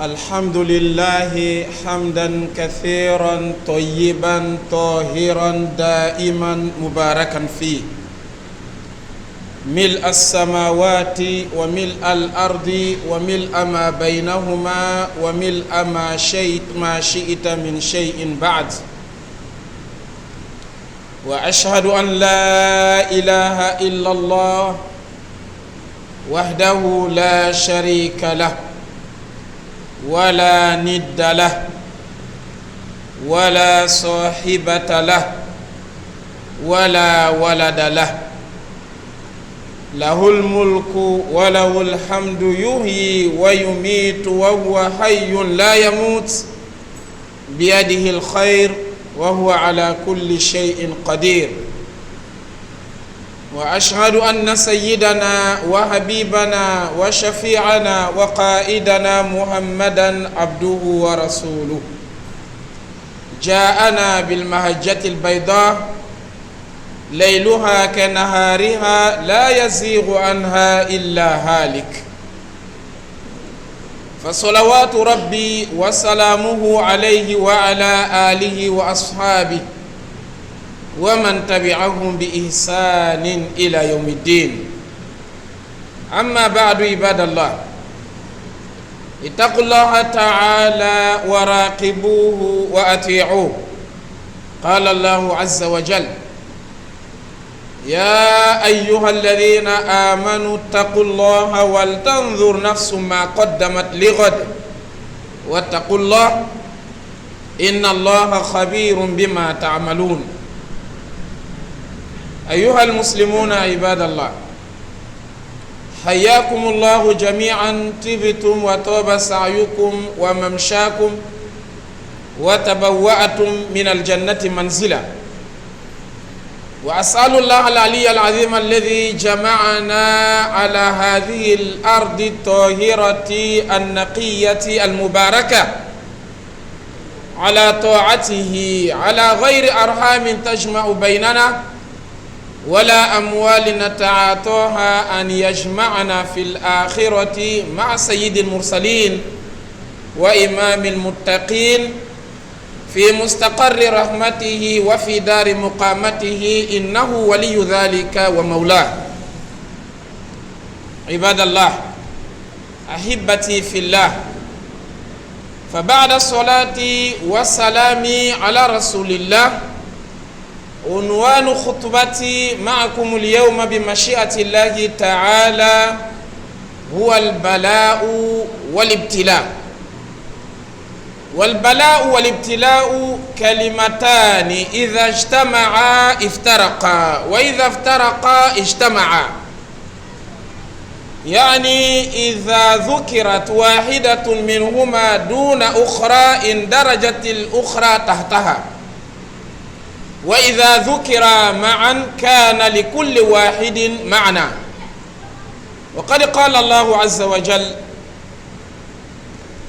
الحمد لله حمدا كثيرا طيبا طاهرا دائما مباركا فيه ملء السماوات وملء الأرض وملء ما بينهما وملء ما شئت من شيء بعد. وأشهد أن لا إله إلا الله وحده لا شريك له ولا ند له ولا صاحبة له ولا ولد له، له الملك وله الحمد يحيي ويميت وهو حي لا يموت، بيده الخير وهو على كل شيء قدير. وأشهد أن سيدنا وحبيبنا وشفيعنا وقائدنا محمدا عبده ورسوله جاءنا بالمهجة البيضاء ليلها كنهارها لا يزيغ عنها إلا هالك، فصلوات ربي وسلامه عليه وعلى آله وأصحابه ومن تبعهم بإحسان إلى يوم الدين. أما بعد، عباد الله، اتقوا الله تعالى وراقبوه وأطيعوه. قال الله عز وجل: يا أيها الذين آمنوا اتقوا الله ولتنظر نفس ما قدمت لغد واتقوا الله إن الله خبير بما تعملون. أيها المسلمون عباد الله، حياكم الله جميعا، طبتم وطاب سعيكم وممشاكم وتبوأتم من الجنة منزلا. وأسأل الله العلي العظيم الذي جمعنا على هذه الأرض الطاهرة النقية المباركة على طاعته، على غير أرحام تجمع بيننا ولا أموال نتعاطاها، أن يجمعنا في الآخرة مع سيد المرسلين وإمام المتقين في مستقر رحمته وفي دار مقامته، إنه ولي ذلك ومولاه. عباد الله، أحبتي في الله، فبعد الصلاة والسلام على رسول الله، عنوان خطبتي معكم اليوم بمشيئة الله تعالى هو البلاء والابتلاء. والبلاء والابتلاء كلمتان إذا اجتمعا افترقا وإذا افترقا اجتمعا، يعني إذا ذكرت واحدة منهما دون أخرى اندرجت الأخرى تحتها، وإذا ذكر معا كان لكل واحد معنى. وقد قال الله عز وجل: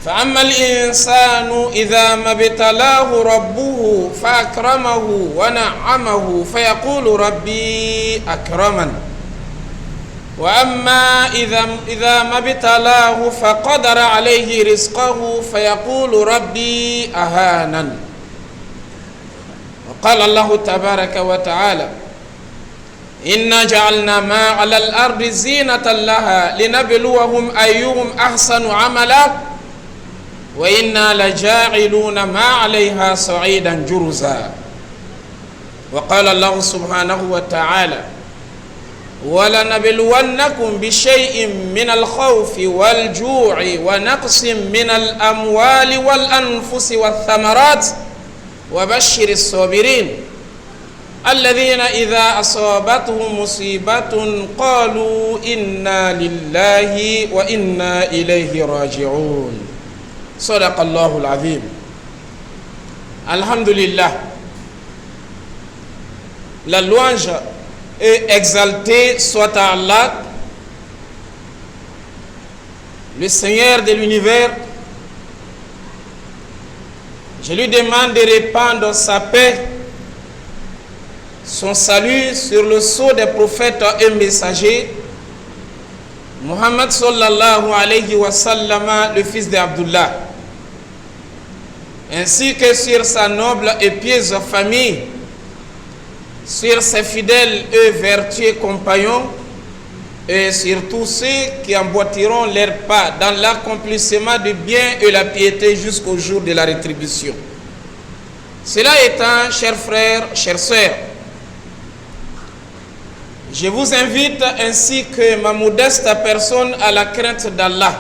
فأما الإنسان إذا ما ابتلاه ربه فأكرمه ونعمه فيقول ربي أكرمن، وأما إذا ما ابتلاه فقدر عليه رزقه فيقول ربي أهانن. قال الله تبارك وتعالى: إنا جعلنا ما على الأرض زينة لها لنبلوهم أيهم أحسن عملا وإنا لجاعلون ما عليها صعيدا جرزا. وقال الله سبحانه وتعالى: ولنبلونكم بشيء من الخوف والجوع ونقص من الأموال والأنفس والثمرات وبشر الصابرين الذين إذا أصابتهم مصيبة قالوا إنا لله وإنا إليه راجعون. صدق الله العظيم. Alhamdulillah, la louange est exaltée soit à Allah, le Seigneur de l'univers. Je lui demande de répandre sa paix, son salut sur le sceau des prophètes et messagers, Muhammad sallallahu alayhi wa sallam, le fils d'Abdullah, ainsi que sur sa noble et pieuse famille, sur ses fidèles et vertueux compagnons, et sur tous ceux qui emboîteront leurs pas dans l'accomplissement du bien et la piété jusqu'au jour de la rétribution. Cela étant, chers frères, chères sœurs, je vous invite ainsi que ma modeste personne à la crainte d'Allah.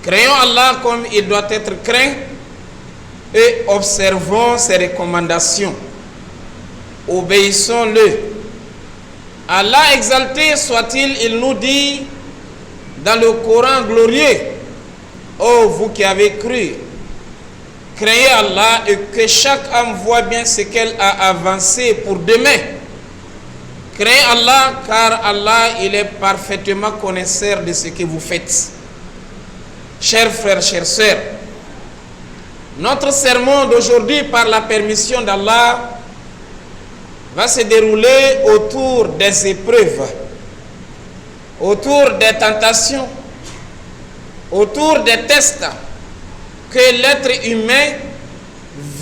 Craignons Allah comme il doit être craint et observons ses recommandations. Obéissons-le. Allah exalté soit-il, il nous dit dans le Coran glorieux: ô vous qui avez cru, craignez Allah et que chaque âme voit bien ce qu'elle a avancé pour demain. Craignez Allah car Allah il est parfaitement connaisseur de ce que vous faites. Chers frères, chères sœurs, notre sermon d'aujourd'hui, par la permission d'Allah, va se dérouler autour des épreuves, autour des tentations, autour des tests que l'être humain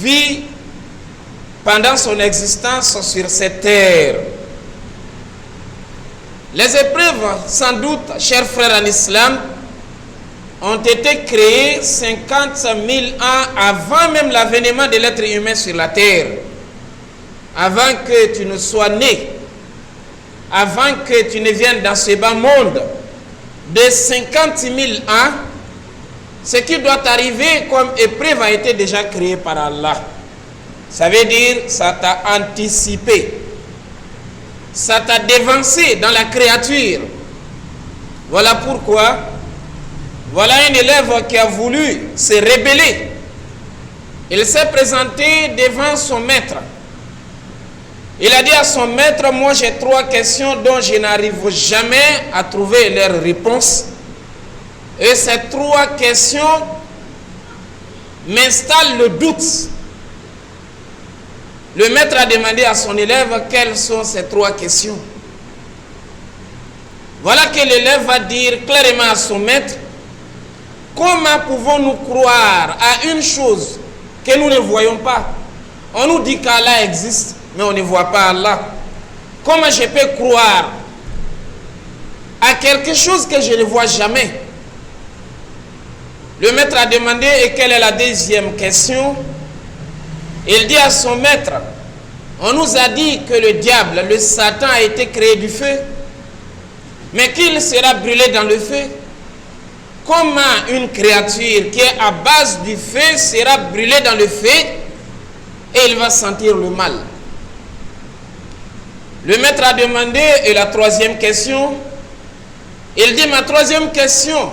vit pendant son existence sur cette terre. Les épreuves, sans doute, chers frères en islam, ont été créées 50 000 ans avant même l'avènement de l'être humain sur la terre. Avant que tu ne sois né, avant que tu ne viennes dans ce bas monde, de 50 000 ans, ce qui doit arriver comme épreuve a été déjà créé par Allah. Ça veut dire, ça t'a anticipé, ça t'a dévancé dans la créature. Voilà pourquoi, voilà un élève qui a voulu se rebeller. Il s'est présenté devant son maître. Il a dit à son maître: moi j'ai 3 questions dont je n'arrive jamais à trouver leur réponse. Et ces 3 questions m'installent le doute. Le maître a demandé à son élève quelles sont ces 3 questions. Voilà que l'élève va dire clairement à son maître: comment pouvons-nous croire à une chose que nous ne voyons pas? On nous dit qu'Allah existe, mais on ne voit pas Allah. Comment je peux croire à quelque chose que je ne vois jamais? Le maître a demandé: et quelle est la deuxième question? Il dit à son maître: on nous a dit que le diable, le Satan, a été créé du feu, mais qu'il sera brûlé dans le feu. Comment une créature qui est à base du feu sera brûlée dans le feu et il va sentir le mal? Le maître a demandé: et la 3e question? Il dit: ma 3e question,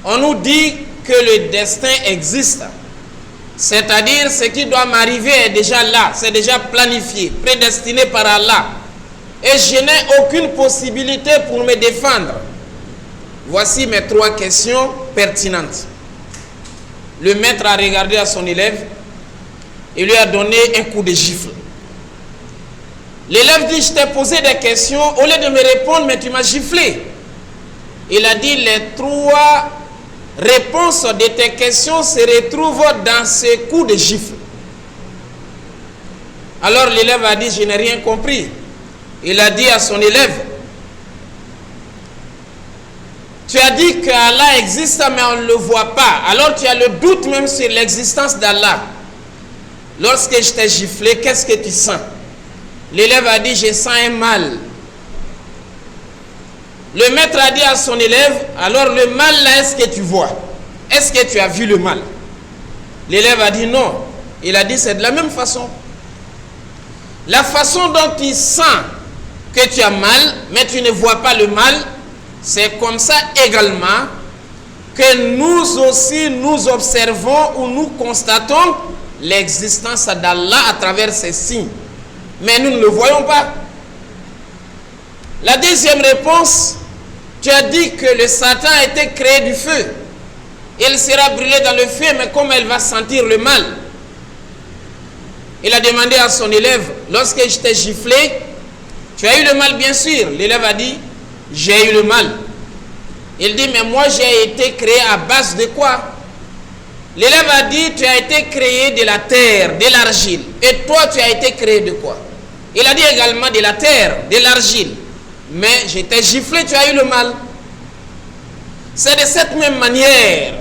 on nous dit que le destin existe. C'est-à-dire, ce qui doit m'arriver est déjà là, c'est déjà planifié, prédestiné par Allah. Et je n'ai aucune possibilité pour me défendre. Voici mes 3 questions pertinentes. Le maître a regardé à son élève et lui a donné un coup de gifle. L'élève dit: je t'ai posé des questions, au lieu de me répondre, mais tu m'as giflé. Il a dit: les 3 réponses de tes questions se retrouvent dans ce coup de gifle. Alors l'élève a dit: je n'ai rien compris. Il a dit à son élève: tu as dit qu'Allah existe, mais on ne le voit pas. Alors tu as le doute même sur l'existence d'Allah. Lorsque je t'ai giflé, qu'est-ce que tu sens? L'élève a dit: je sens un mal. Le maître a dit à son élève: alors le mal là, est-ce que tu vois? Est-ce que tu as vu le mal? L'élève a dit non. Il a dit: c'est de la même façon. La façon dont tu sens que tu as mal, mais tu ne vois pas le mal, c'est comme ça également que nous aussi nous observons ou nous constatons l'existence d'Allah à travers ces signes. Mais nous ne le voyons pas. La deuxième réponse, tu as dit que le Satan a été créé du feu. Il sera brûlé dans le feu, mais comment il va sentir le mal? Il a demandé à son élève: lorsque je t'ai giflé, tu as eu le mal, bien sûr. L'élève a dit: j'ai eu le mal. Il dit, mais moi j'ai été créé à base de quoi? L'élève a dit, tu as été créé de la terre, de l'argile. Et toi, tu as été créé de quoi? Il a dit également de la terre, de l'argile. Mais je t'ai giflé, tu as eu le mal. C'est de cette même manière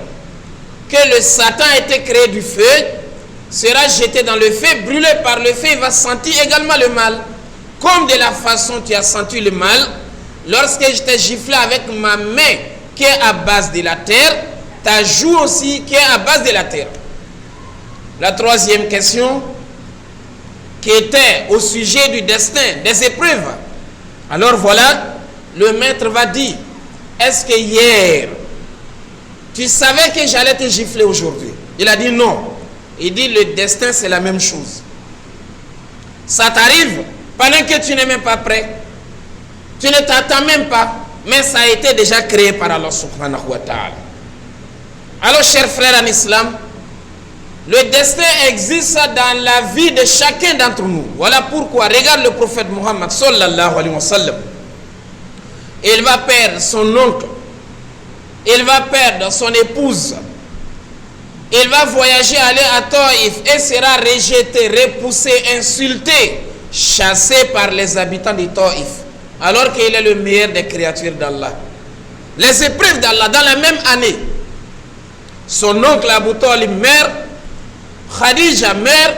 que le Satan a été créé du feu, sera jeté dans le feu, brûlé par le feu, il va sentir également le mal. Comme de la façon tu as senti le mal, lorsque je t'ai giflé avec ma main qui est à base de la terre, ta joue aussi qui est à base de la terre. La troisième question, qui était au sujet du destin, des épreuves. Alors voilà, le maître va dire, est-ce que hier, tu savais que j'allais te gifler aujourd'hui? Il a dit non. Il dit, le destin c'est la même chose. Ça t'arrive pendant que tu n'es même pas prêt. Tu ne t'attends même pas, mais ça a été déjà créé par Allah subhanahu wa ta'ala. Alors, chers frères en islam, le destin existe dans la vie de chacun d'entre nous. Voilà pourquoi, regarde le prophète Muhammad sallallahu alayhi wa sallam. Il va perdre son oncle, il va perdre son épouse, il va voyager, aller à Taïf et sera rejeté, repoussé, insulté, chassé par les habitants de Taïf, alors qu'il est le meilleur des créatures d'Allah. Les épreuves d'Allah dans la même année. Son oncle Abu Talib meurt, Khadija meurt,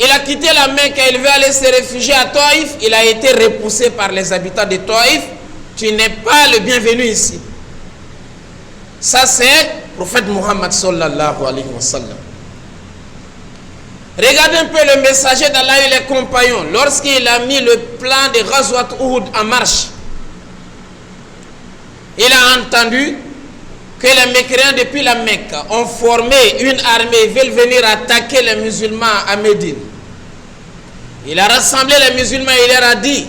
il a quitté la Mecque et il veut aller se réfugier à Taïf, il a été repoussé par les habitants de Taïf. Tu n'es pas le bienvenu ici. Ça c'est le prophète Muhammad sallallahu alayhi wa sallam. Regardez un peu le messager d'Allah et les compagnons. Lorsqu'il a mis le plan de Ghazwat Uhud en marche, il a entendu que les mécréants depuis la Mecque ont formé une armée, ils veulent venir attaquer les musulmans à Médine. Il a rassemblé les musulmans et il leur a dit,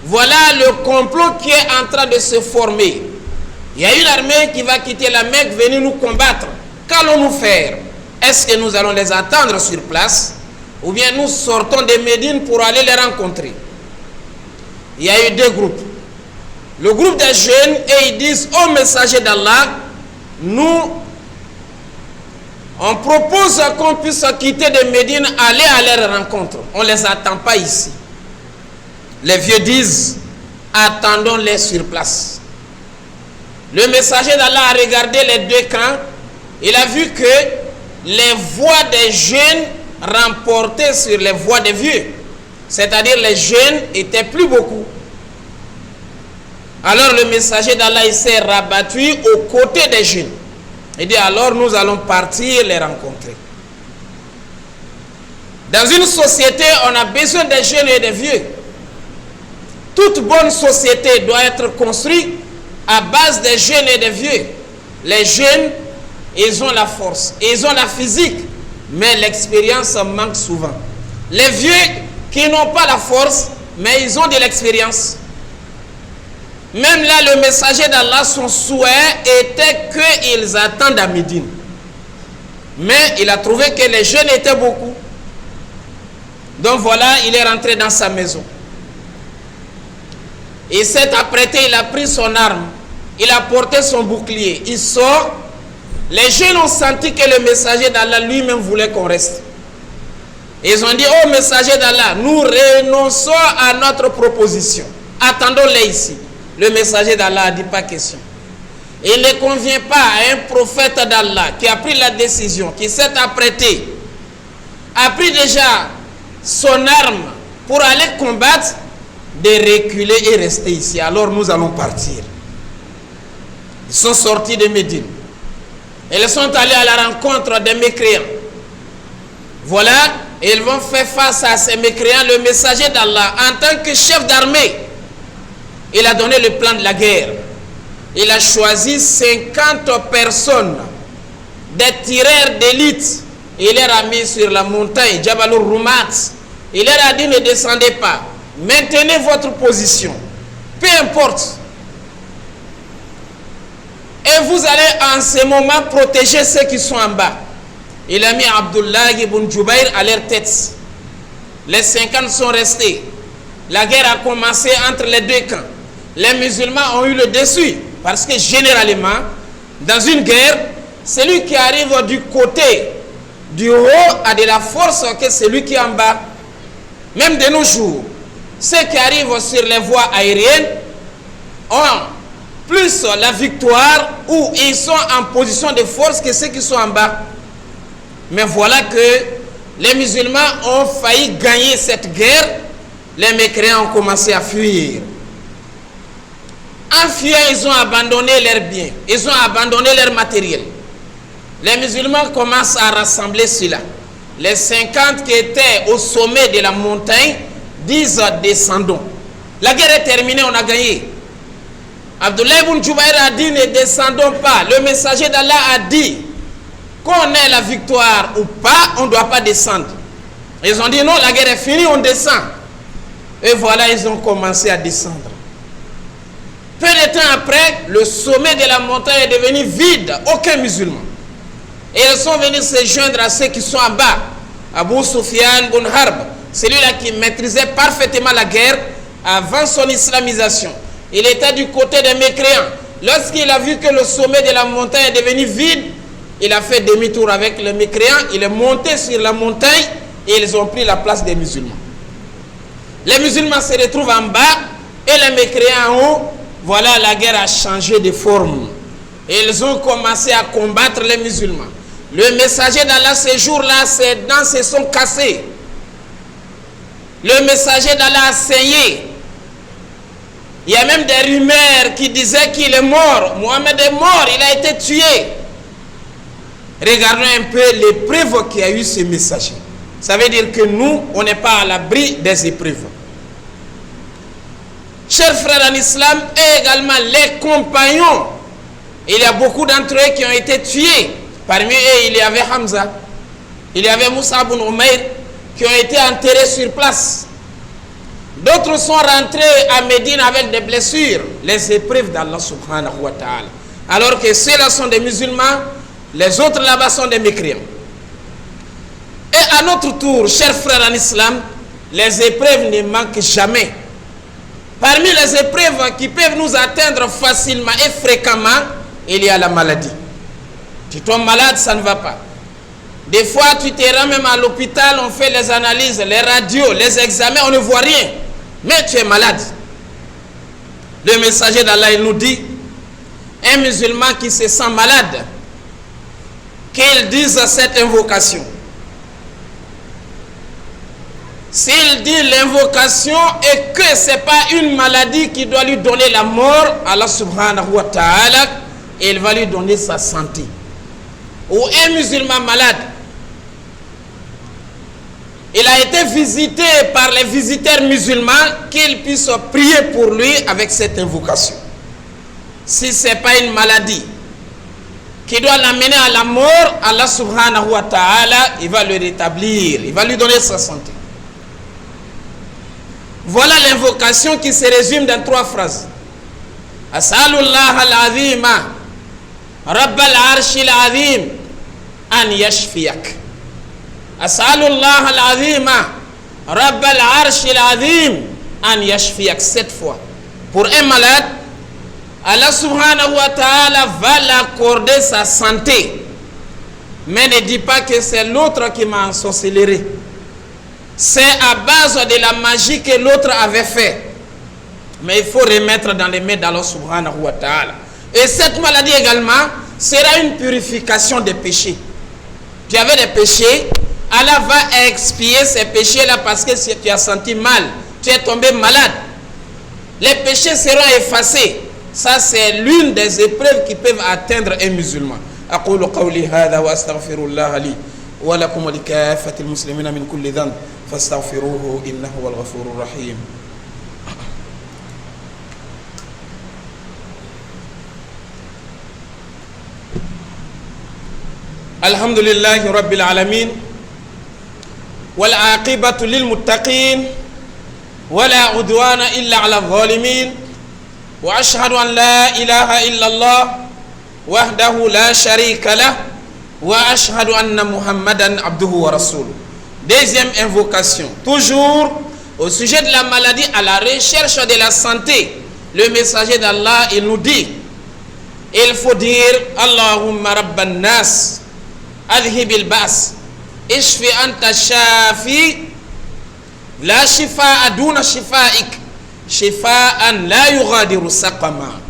voilà le complot qui est en train de se former. Il y a une armée qui va quitter la Mecque, venir nous combattre. Qu'allons-nous faire? Est-ce que nous allons les attendre sur place ou bien nous sortons de Médine pour aller les rencontrer? Il y a eu deux groupes. Le groupe des jeunes, et ils disent au messager d'Allah, nous, on propose qu'on puisse quitter de Médine, aller à leur rencontre. On ne les attend pas ici. Les vieux disent, attendons-les sur place. Le messager d'Allah a regardé les deux camps. Il a vu que les voix des jeunes remportaient sur les voix des vieux. C'est-à-dire les jeunes étaient plus beaucoup. Alors le messager d'Allah s'est rabattu aux côtés des jeunes. Il dit alors nous allons partir les rencontrer. Dans une société, on a besoin des jeunes et des vieux. Toute bonne société doit être construite à base des jeunes et des vieux. Les jeunes, ils ont la force, ils ont la physique, mais l'expérience manque souvent. Les vieux qui n'ont pas la force, mais ils ont de l'expérience. Même là, le messager d'Allah, son souhait était qu'ils attendent à Médine. Mais il a trouvé que les jeunes étaient beaucoup. Donc voilà, il est rentré dans sa maison. Il s'est apprêté, il a pris son arme, il a porté son bouclier, il sort. Les jeunes ont senti que le messager d'Allah lui-même voulait qu'on reste. Ils ont dit, oh messager d'Allah, nous renonçons à notre proposition. Attendons-les ici. Le messager d'Allah a dit pas question. Il ne convient pas à un prophète d'Allah qui a pris la décision, qui s'est apprêté, a pris déjà son arme pour aller combattre, de reculer et rester ici. Alors nous allons partir. Ils sont sortis de Médine. Ils sont allés à la rencontre des mécréants. Voilà, ils vont faire face à ces mécréants. Le messager d'Allah, en tant que chef d'armée, il a donné le plan de la guerre. Il a choisi 50 personnes, des tireurs d'élite. Il les a mis sur la montagne, Jabal al-Rumat. Il leur a dit, ne descendez pas. Maintenez votre position. Peu importe. Et vous allez en ce moment protéger ceux qui sont en bas. Il a mis Abdullah ibn Jubayr à leur tête. Les 50 sont restés. La guerre a commencé entre les deux camps. Les musulmans ont eu le dessus. Parce que généralement, dans une guerre, celui qui arrive du côté du haut a de la force que celui qui est en bas. Même de nos jours, ceux qui arrivent sur les voies aériennes ont plus la victoire ou ils sont en position de force que ceux qui sont en bas. Mais voilà que les musulmans ont failli gagner cette guerre. Les mécréants ont commencé à fuir. En fuyant, ils ont abandonné leurs biens, ils ont abandonné leur matériel. Les musulmans commencent à rassembler cela. Les 50 qui étaient au sommet de la montagne disent descendons. La guerre est terminée, on a gagné. Abdullah ibn Jubayr a dit ne descendons pas. Le messager d'Allah a dit qu'on ait la victoire ou pas, on ne doit pas descendre. Ils ont dit non, la guerre est finie, on descend. Et voilà, ils ont commencé à descendre. Peu de temps après, le sommet de la montagne est devenu vide, aucun musulman. Et ils sont venus se joindre à ceux qui sont en bas. Abu Sufyan ibn Harb, celui-là qui maîtrisait parfaitement la guerre avant son islamisation. Il était du côté des mécréants. Lorsqu'il a vu que le sommet de la montagne est devenu vide, il a fait demi-tour avec les mécréants, il est monté sur la montagne et ils ont pris la place des musulmans. Les musulmans se retrouvent en bas et les mécréants en haut. Voilà, la guerre a changé de forme. Et ils ont commencé à combattre les musulmans. Le messager d'Allah, ce jour-là, ses dents se sont cassées. Le messager d'Allah a saigné. Il y a même des rumeurs qui disaient qu'il est mort. Mohammed est mort, il a été tué. Regardons un peu l'épreuve qui a eu ce messager. Ça veut dire que nous, on n'est pas à l'abri des épreuves. Chers frères en islam, et également les compagnons, il y a beaucoup d'entre eux qui ont été tués. Parmi eux, il y avait Hamza, il y avait Moussa ibn Umayr, qui ont été enterrés sur place. D'autres sont rentrés à Médine avec des blessures, les épreuves d'Allah subhanahu wa ta'ala. Alors que ceux-là sont des musulmans, les autres là-bas sont des mécréants. Et à notre tour, chers frères en islam, les épreuves ne manquent jamais. Parmi les épreuves qui peuvent nous atteindre facilement et fréquemment, il y a la maladie. Tu tombes malade, ça ne va pas. Des fois, tu te rends même à l'hôpital, on fait les analyses, les radios, les examens, on ne voit rien. Mais tu es malade. Le messager d'Allah, il nous dit, un musulman qui se sent malade, qu'il dise cette invocation. S'il dit l'invocation et que ce n'est pas une maladie qui doit lui donner la mort, Allah subhanahu wa ta'ala, il va lui donner sa santé. Ou un musulman malade, il a été visité par les visiteurs musulmans, qu'ils puissent prier pour lui avec cette invocation. Si ce n'est pas une maladie qui doit l'amener à la mort, Allah subhanahu wa ta'ala, il va le rétablir, il va lui donner sa santé. Voilà l'invocation qui se résume dans 3 phrases. As'alullah al-azima, Rabbal arshil azim, an yashfiyak. As'alullah al-azima, Rabbal arshil azim, an yashfiyak. 7 fois. Pour un malade, Allah subhanahu wa ta'ala va l'accorder sa santé. Mais ne dis pas que c'est l'autre qui m'a ensorcelé. C'est à base de la magie que l'autre avait fait. Mais il faut remettre dans les mains d'Allah subhanahu wa ta'ala. Et cette maladie également sera une purification des péchés. Tu avais des péchés, Allah va expier ces péchés-là parce que si tu as senti mal, tu es tombé malade. Les péchés seront effacés. Ça, c'est l'une des épreuves qui peuvent atteindre un musulman. أقول قولي هذا وأستغفر الله لي ولكم ولكافة المسلمين من كل ذنب فاستغفروه إنه هو الغفور الرحيم. الحمد لله رب العالمين والعاقبة للمتقين ولا عدوان إلا على الظالمين وأشهد أن لا إله إلا الله وحده لا شريك له وأشهد أن محمدا عبده ورسوله. Deuxième invocation, toujours au sujet de la maladie, à la recherche de la santé. Le messager d'Allah, il nous dit il faut dire Allahumma rabban nas adhhib al-ba's ishfi anta shafi la shifaa duna shifaik shifaan la yughadiru saqama.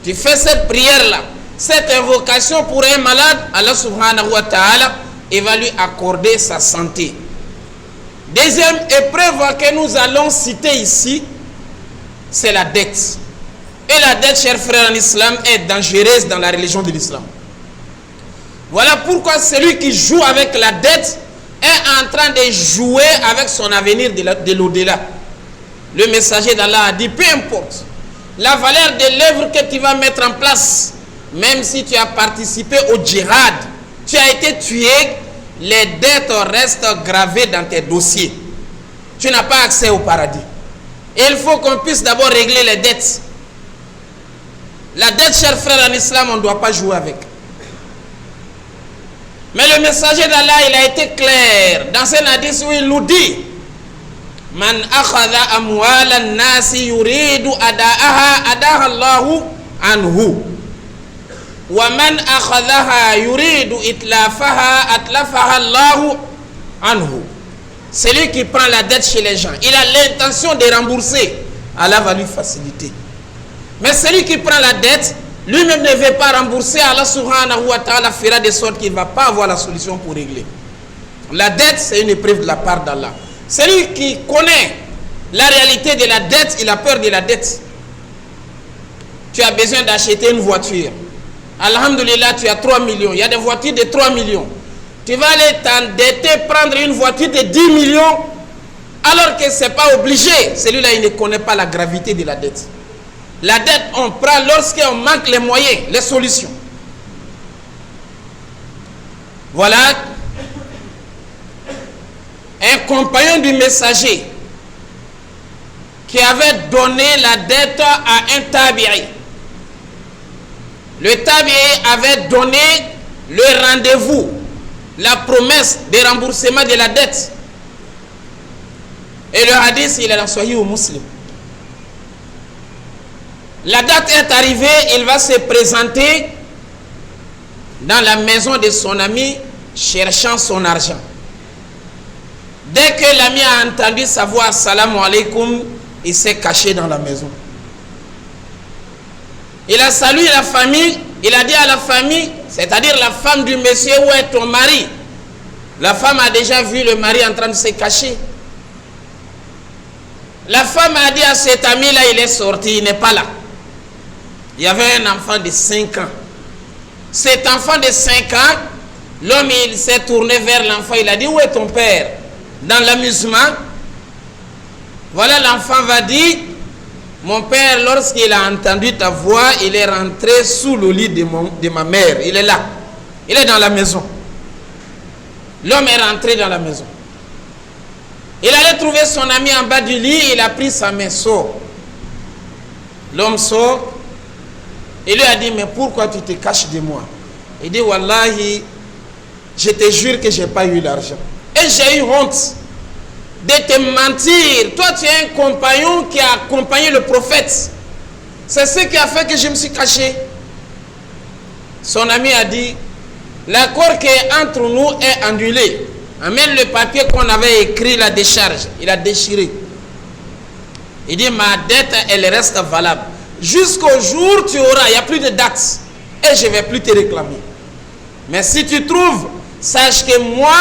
Tu fais cette prière là, cette invocation pour un malade, Allah subhanahu wa ta'ala, il va lui accorder sa santé. Deuxième épreuve que nous allons citer ici, c'est la dette. Et la dette, chers frères en islam, est dangereuse dans la religion de l'islam. Voilà pourquoi celui qui joue avec la dette est en train de jouer avec son avenir de l'au-delà. Le messager d'Allah a dit, peu importe la valeur de l'œuvre que tu vas mettre en place, même si tu as participé au djihad, tu as été tué, les dettes restent gravées dans tes dossiers. Tu n'as pas accès au paradis. Et il faut qu'on puisse d'abord régler les dettes. La dette, chers frères en islam, on ne doit pas jouer avec. Mais le messager d'Allah, il a été clair dans un hadith où il nous dit, Man akhadha amwal an-nasi yuridu ada'aha adaha Allahu anhu. Wa man akhadhaha yuridu itlafaha atlafaha Allahu anhu. Celui qui prend la dette chez les gens, il a l'intention de rembourser, Allah va lui faciliter. Mais celui qui prend la dette, lui-même ne veut pas rembourser, Allah subhanahu wa ta'ala fera de sorte qu'il ne va pas avoir la solution pour régler. La dette, c'est une épreuve de la part d'Allah. Celui qui connaît la réalité de la dette, il a peur de la dette. Tu as besoin d'acheter une voiture. Alhamdulillah, tu as 3 millions. Il y a des voitures de 3 millions. Tu vas aller t'endetter, prendre une voiture de 10 millions, alors que ce n'est pas obligé. Celui-là, il ne connaît pas la gravité de la dette. La dette, on prend lorsqu'on manque les moyens, les solutions. Voilà. Un compagnon du messager qui avait donné la dette à un tabi'i. Le tabi'i avait donné le rendez-vous, la promesse de remboursement de la dette. Et le hadith, il est dans Sahih ou Muslim. La date est arrivée, il va se présenter dans la maison de son ami cherchant son argent. Dès que l'ami a entendu sa voix, Assalamu alaikum, il s'est caché dans la maison. Il a salué la famille, il a dit à la famille, c'est-à-dire la femme du monsieur, où est ton mari? La femme a déjà vu le mari en train de se cacher. La femme a dit à cet ami-là, il est sorti, il n'est pas là. Il y avait un enfant de 5 ans. Cet enfant de 5 ans, l'homme il s'est tourné vers l'enfant, il a dit, où est ton père? Dans l'amusement, voilà, l'enfant va dire, mon père, lorsqu'il a entendu ta voix, il est rentré sous le lit de ma mère. Il est là. Il est dans la maison. L'homme est rentré dans la maison. Il allait trouver son ami en bas du lit, il a pris sa main, sort. L'homme sort. Il lui a dit, mais pourquoi tu te caches de moi? Il dit, Wallahi, je te jure que je n'ai pas eu l'argent. Et j'ai eu honte de te mentir. Toi, tu es un compagnon qui a accompagné le prophète. C'est ce qui a fait que je me suis caché. Son ami a dit, l'accord qui est entre nous est annulé. Amène le papier qu'on avait écrit, la décharge. Il a déchiré. Il dit, ma dette, elle reste valable. Jusqu'au jour où tu auras, il n'y a plus de date. Et je ne vais plus te réclamer. Mais si tu trouves, sache que moi,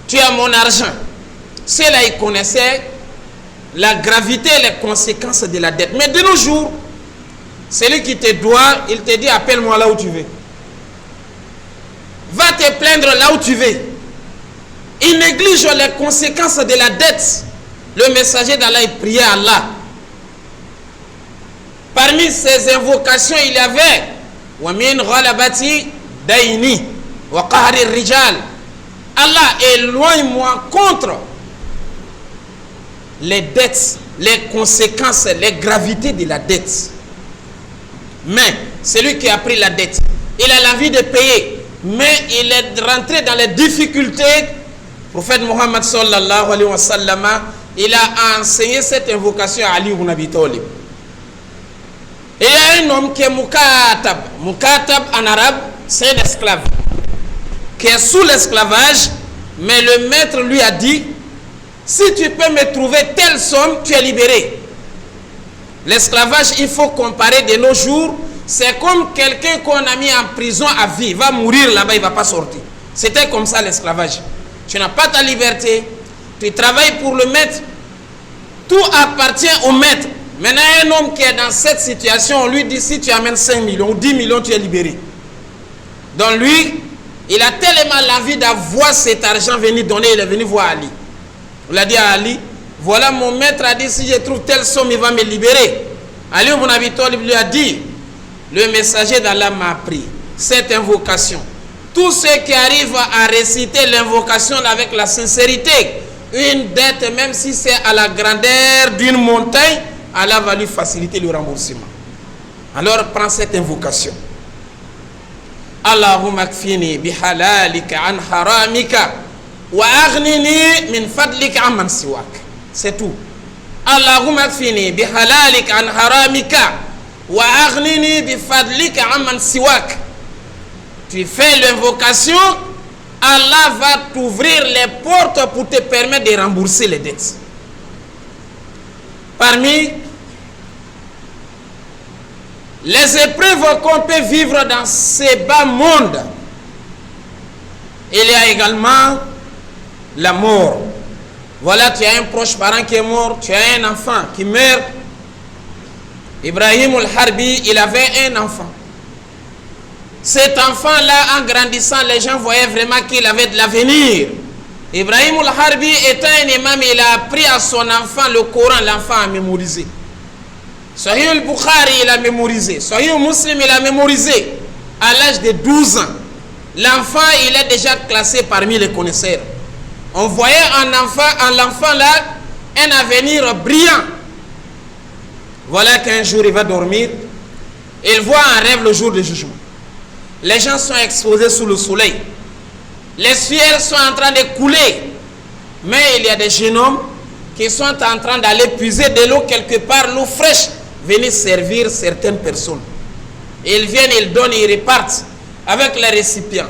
tu as mon argent. Ceux-là, ils connaissaient la gravité et les conséquences de la dette. Mais de nos jours, celui qui te doit, il te dit, appelle-moi là où tu veux. Va te plaindre là où tu veux. Il néglige les conséquences de la dette. Le messager d'Allah, il priait à Allah. Parmi ses invocations, il y avait وَمِنْ غَلَبَةِ دَيْنِ وَقَهْرِ الرِّجَالِ. Allah, éloigne-moi contre les dettes, les conséquences, les gravités de la dette. Mais celui qui a pris la dette, il a l'envie de payer, mais il est rentré dans les difficultés. Le prophète Mohammed sallallahu alayhi wa sallam, il a enseigné cette invocation à Ali ibn Abi Talib. Et il y a un homme qui est Mukatab. Mukatab en arabe, c'est un esclave qui est sous l'esclavage, mais le maître lui a dit, si tu peux me trouver telle somme, tu es libéré. L'esclavage, il faut comparer de nos jours, c'est comme quelqu'un qu'on a mis en prison à vie, il va mourir là-bas, il ne va pas sortir. C'était comme ça l'esclavage. Tu n'as pas ta liberté, tu travailles pour le maître, tout appartient au maître. Maintenant, un homme qui est dans cette situation, on lui dit, si tu amènes 5 millions ou 10 millions, tu es libéré. Donc lui, il a tellement l'envie d'avoir cet argent venir donner, il est venu voir Ali. Il a dit à Ali, voilà mon maître a dit, si je trouve telle somme, il va me libérer. Ali ibn Abi Talib lui a dit, le messager d'Allah m'a appris cette invocation. Tous ceux qui arrivent à réciter l'invocation avec la sincérité, une dette, même si c'est à la grandeur d'une montagne, Allah va lui faciliter le remboursement. Alors prends cette invocation. Allahumma kfini bihalalika an haramika wa aghnini min fadlika amman siwak. C'est tout. Allahumma kfini bihalalika an haramika wa aghnini bi fadlika amman siwak. Tu fais l'invocation, Allah va t'ouvrir les portes pour te permettre de rembourser les dettes. Parmi les épreuves qu'on peut vivre dans ces bas mondes, il y a également la mort. Voilà, tu as un proche parent qui est mort, tu as un enfant qui meurt. Ibrahim al-Harbi, il avait un enfant. Cet enfant-là, en grandissant, les gens voyaient vraiment qu'il avait de l'avenir. Ibrahim al-Harbi étant un imam, il a appris à son enfant le Coran, l'enfant a mémorisé. Sahih al-Bukhari, il a mémorisé. Sahih Muslim, il a mémorisé. À l'âge de 12 ans, l'enfant, il est déjà classé parmi les connaisseurs. On voyait en l'enfant là un avenir brillant. Voilà qu'un jour, il va dormir. Il voit un rêve le jour du jugement. Les gens sont exposés sous le soleil. Les ciels sont en train de couler. Mais il y a des jeunes hommes qui sont en train d'aller puiser de l'eau quelque part, l'eau fraîche, venir servir certaines personnes. Ils viennent, ils donnent, ils repartent avec les récipients.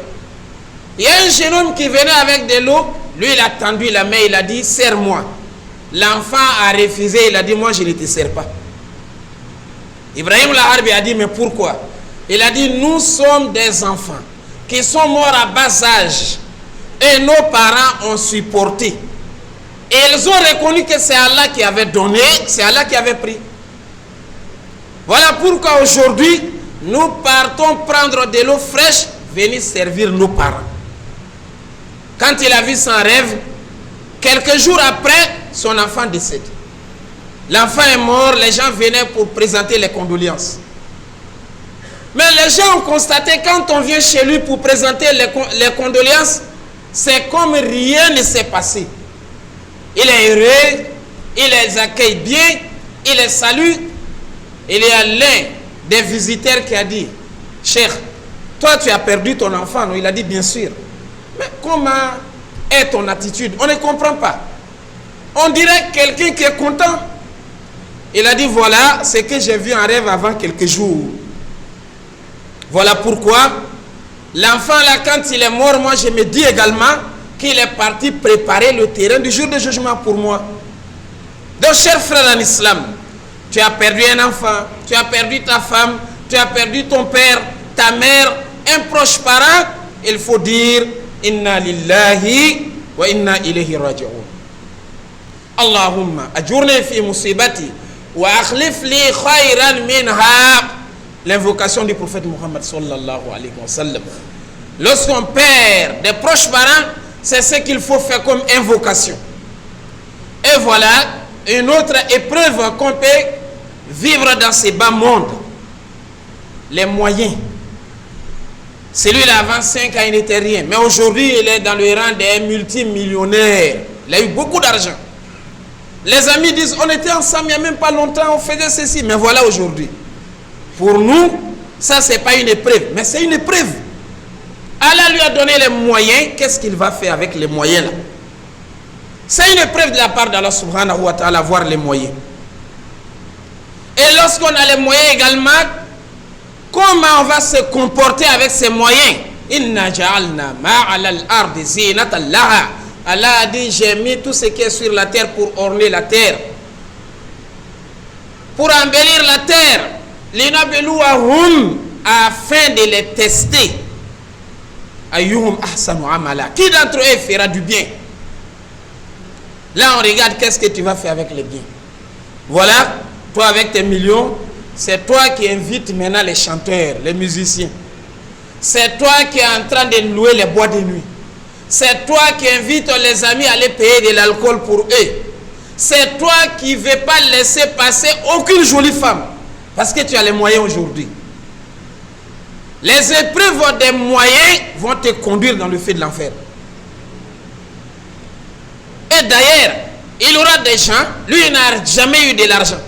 Il y a un jeune homme qui venait avec de l'eau. Lui, il a tendu la main, il a dit, serre-moi. L'enfant a refusé, il a dit, moi, je ne te sers pas. Ibrahim al-Harbi a dit, mais pourquoi? Il a dit, nous sommes des enfants qui sont morts à bas âge et nos parents ont supporté. Et ils ont reconnu que c'est Allah qui avait donné, c'est Allah qui avait pris. Voilà pourquoi aujourd'hui, nous partons prendre de l'eau fraîche, venir servir nos parents. Quand il a vu son rêve, quelques jours après, son enfant décède. L'enfant est mort, les gens venaient pour présenter les condoléances. Mais les gens ont constaté, quand on vient chez lui pour présenter les condoléances, c'est comme rien ne s'est passé. Il est heureux, il les accueille bien, il les salue. Il y a l'un des visiteurs qui a dit, Cheikh, toi tu as perdu ton enfant, non? Il a dit, bien sûr. Mais comment est ton attitude? On ne comprend pas. On dirait quelqu'un qui est content. Il a dit, voilà ce que j'ai vu en rêve avant quelques jours. Voilà pourquoi l'enfant là, quand il est mort, moi je me dis également qu'il est parti préparer le terrain du jour de jugement pour moi. Donc, chers frères en islam, tu as perdu un enfant, tu as perdu ta femme, tu as perdu ton père, ta mère, un proche parent, il faut dire inna lillahi wa inna ilayhi raji'un. Allahumma ajurni fi musibati wa akhlif li khayran minha. L'invocation du prophète Muhammad sallallahu alayhi wa sallam. Lorsqu'on perd des proches parents, c'est ce qu'il faut faire comme invocation. Et voilà une autre épreuve qu'on peut vivre dans ces bas mondes. Les moyens. Celui-là, avant 5 ans, il n'était rien. Mais aujourd'hui, il est dans le rang des multimillionnaires. Il a eu beaucoup d'argent. Les amis disent, on était ensemble il n'y a même pas longtemps, on faisait ceci. Mais voilà aujourd'hui. Pour nous, ça, ce n'est pas une épreuve, mais c'est une épreuve. Allah lui a donné les moyens. Qu'est-ce qu'il va faire avec les moyens là? C'est une épreuve de la part d'Allah subhanahu wa ta'ala, voir les moyens. Et Et lorsqu'on a les moyens également, comment on va se comporter avec ces moyens? Inna ja'alna ma'ala al-ardi zinatan laha. Allah a dit, j'ai mis tout ce qui est sur la terre pour orner la terre, pour embellir la terre, linabluwahum, afin de les tester. Ayyuhum ahsanu amala. Qui d'entre eux fera du bien? Là, on regarde qu'est-ce que tu vas faire avec les biens. Voilà, toi avec tes millions, c'est toi qui invites maintenant les chanteurs, les musiciens. C'est toi qui es en train de louer les boîtes de nuit. C'est toi qui invites les amis à aller payer de l'alcool pour eux. C'est toi qui ne veux pas laisser passer aucune jolie femme. Parce que tu as les moyens aujourd'hui. Les épreuves des moyens vont te conduire dans le feu de l'enfer. Et d'ailleurs, il y aura des gens, lui il n'a jamais eu de l'argent.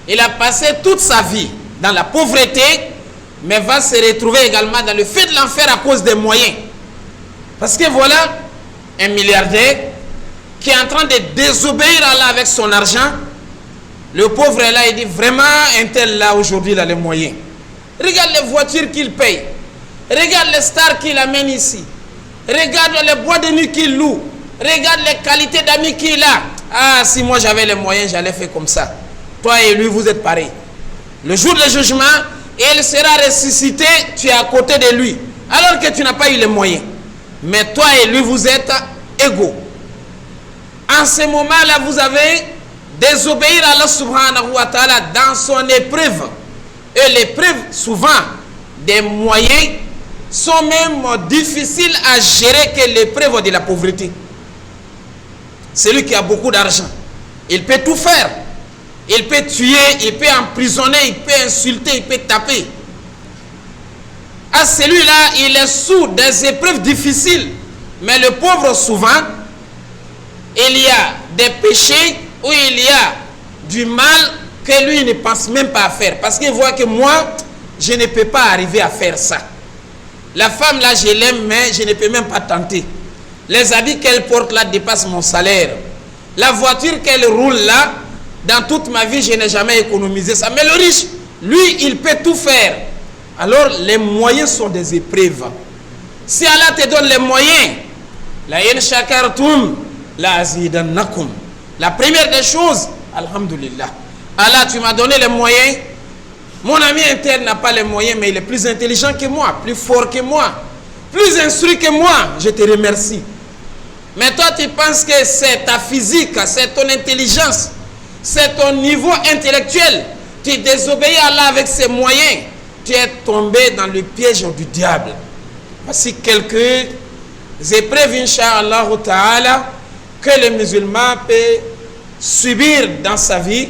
Il a passé toute sa vie dans la pauvreté, mais va se retrouver également dans le feu de l'enfer à cause des moyens. Parce que voilà, un milliardaire qui est en train de désobéir à Allah avec son argent. Le pauvre est là, il dit vraiment, un tel là aujourd'hui il a les moyens. Regarde les voitures qu'il paye. Regarde les stars qu'il amène ici. Regarde les boîtes de nuit qu'il loue. Regarde les qualités d'amis qu'il a. Ah, si moi j'avais les moyens, j'allais faire comme ça. Toi et lui, vous êtes pareils. Le jour du jugement, il sera ressuscité, tu es à côté de lui. Alors que tu n'as pas eu les moyens. Mais toi et lui, vous êtes égaux. En ce moment-là, vous avez désobéir à Allah subhanahu wa ta'ala dans son épreuve. Et l'épreuve, souvent, des moyens sont même difficiles à gérer que l'épreuve de la pauvreté. Celui qui a beaucoup d'argent, il peut tout faire. Il peut tuer, il peut emprisonner, il peut insulter, il peut taper. À celui-là, il est sous des épreuves difficiles. Mais le pauvre, souvent, il y a des péchés où il y a du mal que lui ne pense même pas à faire. Parce qu'il voit que moi, je ne peux pas arriver à faire ça. La femme là, je l'aime, mais je ne peux même pas tenter. Les habits qu'elle porte là dépassent mon salaire. La voiture qu'elle roule là, dans toute ma vie, je n'ai jamais économisé ça. Mais le riche, lui, il peut tout faire. Alors, les moyens sont des épreuves. Si Allah te donne les moyens, la in shakartum la azidannakum. La première des choses, alhamdulillah. Allah, tu m'as donné les moyens. Mon ami interne n'a pas les moyens, mais il est plus intelligent que moi, plus fort que moi, plus instruit que moi. Je te remercie. Mais toi, tu penses que c'est ta physique, c'est ton intelligence, c'est ton niveau intellectuel. Tu désobéis à Allah avec ses moyens. Tu es tombé dans le piège du diable. Voici quelques épreuves, Inch'Allah Ta'ala, que le musulman peut subir dans sa vie.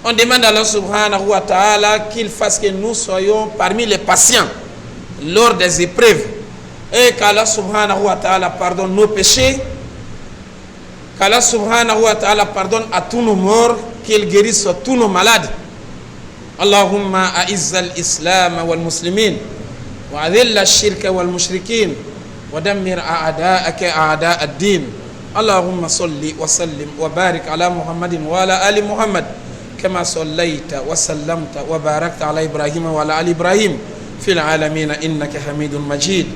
On demande à Allah subhanahu wa ta'ala qu'il fasse que nous soyons parmi les patients lors des épreuves. Et qu'Allah subhanahu wa ta'ala pardonne nos péchés. Qu'Allah subhanahu wa ta'ala pardonne à tous nos morts, qu'il guérisse tous nos malades. Allahumma a'izza al-islam wal-muslimin wa adhilla ash-shirka wal-mushrikin wa dammir a'da'aka a'da' ad-din. Allahumma salli wa sallim wa barik ala Muhammadin wa ala ali Muhammad كما صليت وسلمت وباركت على إبراهيم وعلى آل إبراهيم في العالمين إنك حميد مجيد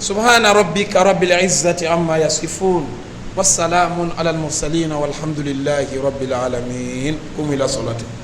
سبحان ربك رب العزة عما يصفون والسلام على المرسلين والحمد لله رب العالمين قم إلى صلاتك.